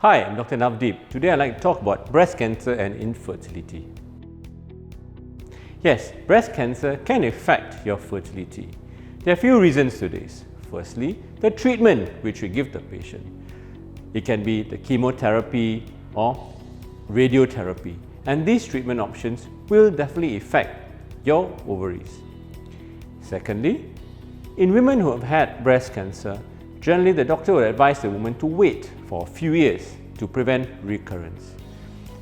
Hi, I'm Dr. Navdeep. Today I'd like to talk about breast cancer and infertility. Yes, breast cancer can affect your fertility. There are a few reasons to this. Firstly, the treatment which we give the patient. It can be the chemotherapy or radiotherapy, and these treatment options will definitely affect your ovaries. Secondly, in women who have had breast cancer, generally the doctor would advise the woman to wait for a few years to prevent recurrence.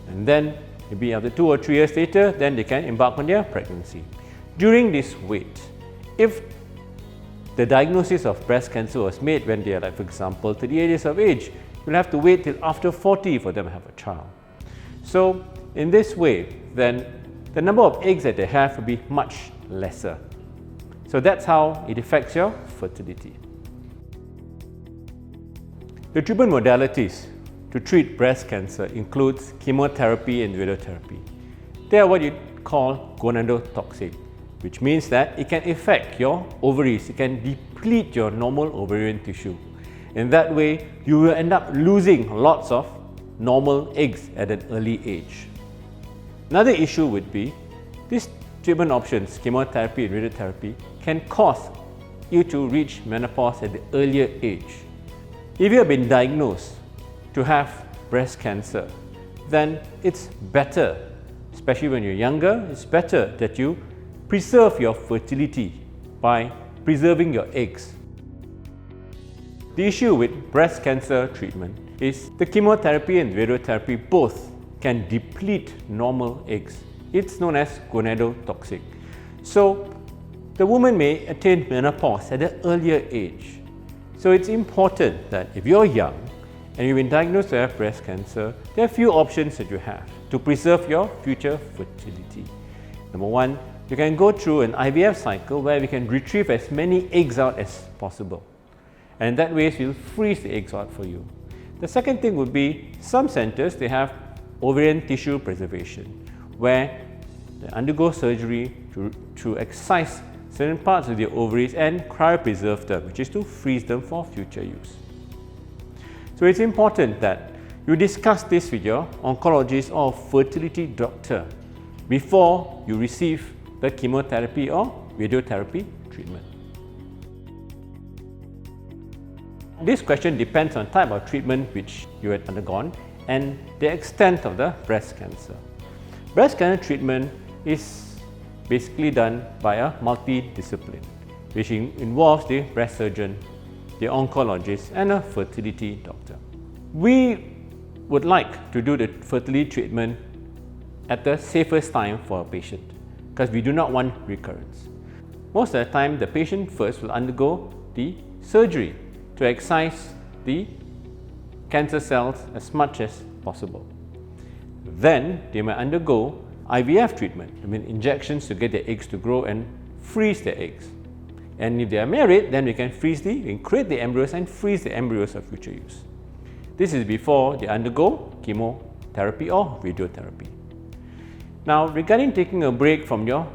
And then maybe after 2 or 3 years later, then they can embark on their pregnancy. During this wait, if the diagnosis of breast cancer was made when they are, like, for example, 38 years of age, you'll have to wait till after 40 for them to have a child. So in this way, then the number of eggs that they have will be much lesser. So that's how it affects your fertility. The treatment modalities to treat breast cancer includes chemotherapy and radiotherapy. They are what you call gonadotoxic, which means that it can affect your ovaries, it can deplete your normal ovarian tissue. In that way, you will end up losing lots of normal eggs at an early age. Another issue would be these treatment options, chemotherapy and radiotherapy, can cause you to reach menopause at the earlier age. If you have been diagnosed to have breast cancer, then it's better, especially when you're younger, it's better that you preserve your fertility by preserving your eggs. The issue with breast cancer treatment is the chemotherapy and radiotherapy both can deplete normal eggs. It's known as gonadotoxic. So the woman may attain menopause at an earlier age. So it's important that if you're young and you've been diagnosed to have breast cancer, there are a few options that you have to preserve your future fertility. Number one, you can go through an IVF cycle where we can retrieve as many eggs out as possible. And that way we'll freeze the eggs out for you. The second thing would be some centers, they have ovarian tissue preservation, where they undergo surgery to excise certain parts of the ovaries and cryopreserve them, which is to freeze them for future use. So it's important that you discuss this with your oncologist or fertility doctor before you receive the chemotherapy or radiotherapy treatment. This question depends on type of treatment which you had undergone and the extent of the breast cancer. Breast cancer treatment is basically done by a multidiscipline, which involves the breast surgeon, the oncologist, and a fertility doctor. We would like to do the fertility treatment at the safest time for a patient because we do not want recurrence. Most of the time, the patient first will undergo the surgery to excise the cancer cells as much as possible. Then they may undergo IVF treatment, injections to get the eggs to grow and freeze the eggs. And if they are married, then we can create the embryos and freeze the embryos for future use. This is before they undergo chemotherapy or radiotherapy. Now, regarding taking a break from your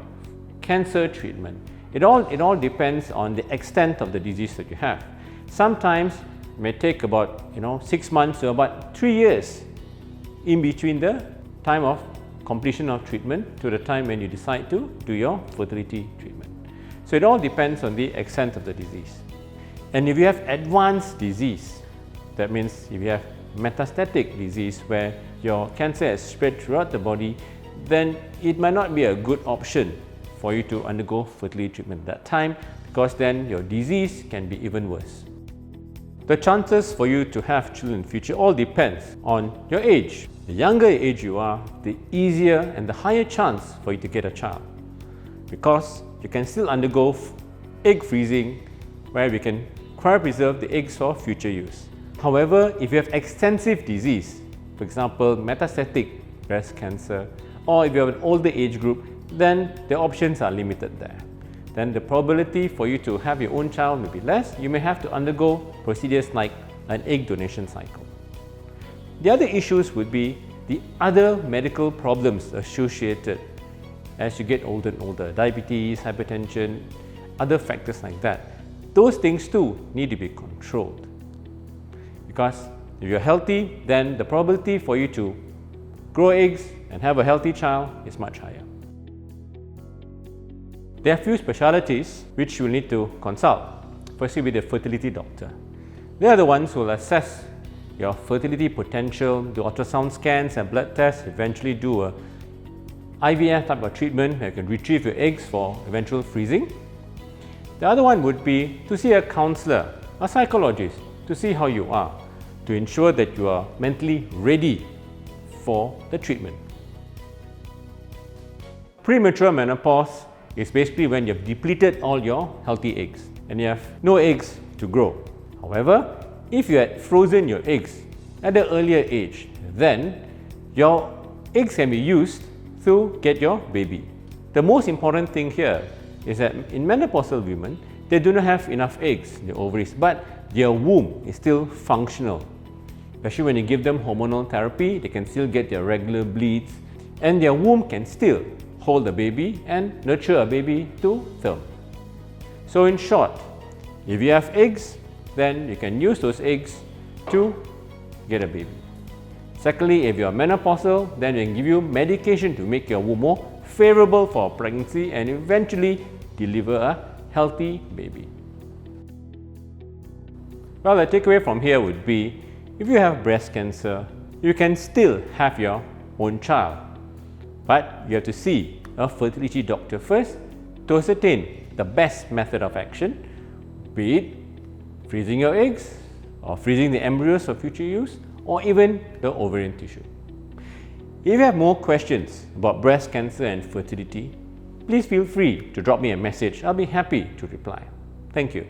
cancer treatment, it all depends on the extent of the disease that you have. Sometimes it may take about 6 months to about 3 years in between the time of completion of treatment to the time when you decide to do your fertility treatment. So it all depends on the extent of the disease. And if you have advanced disease, that means if you have metastatic disease where your cancer has spread throughout the body, then it might not be a good option for you to undergo fertility treatment at that time, because then your disease can be even worse. The chances for you to have children in the future all depends on your age. The younger age you are, the easier and the higher chance for you to get a child, because you can still undergo egg freezing where we can cryopreserve the eggs for future use. However, if you have extensive disease, for example metastatic breast cancer, or if you have an older age group, then the options are limited there. Then the probability for you to have your own child may be less. You may have to undergo procedures like an egg donation cycle. The other issues would be the other medical problems associated as you get older and older, diabetes, hypertension, other factors like that. Those things too need to be controlled, because If you're healthy, then the probability for you to grow eggs and have a healthy child is much higher. There are few specialities which you need to consult. Firstly, with a fertility doctor. They are the ones who will assess your fertility potential, do ultrasound scans and blood tests, eventually do a IVF type of treatment where you can retrieve your eggs for eventual freezing. The other one would be to see a counselor, a psychologist, to see how you are, to ensure that you are mentally ready for the treatment. Premature menopause is basically when you have depleted all your healthy eggs and you have no eggs to grow. However, if you had frozen your eggs at an earlier age, then your eggs can be used to get your baby. The most important thing here is that in menopausal women, they do not have enough eggs in the ovaries, but their womb is still functional. Especially when you give them hormonal therapy, they can still get their regular bleeds and their womb can still hold the baby and nurture a baby to term. So in short, if you have eggs, then you can use those eggs to get a baby. Secondly, if you are menopausal, then we can give you medication to make your womb more favorable for pregnancy and eventually deliver a healthy baby. Well, the takeaway from here would be, if you have breast cancer, you can still have your own child. But you have to see a fertility doctor first to ascertain the best method of action, be it freezing your eggs or freezing the embryos for future use or even the ovarian tissue. If you have more questions about breast cancer and fertility, please feel free to drop me a message. I'll be happy to reply. Thank you.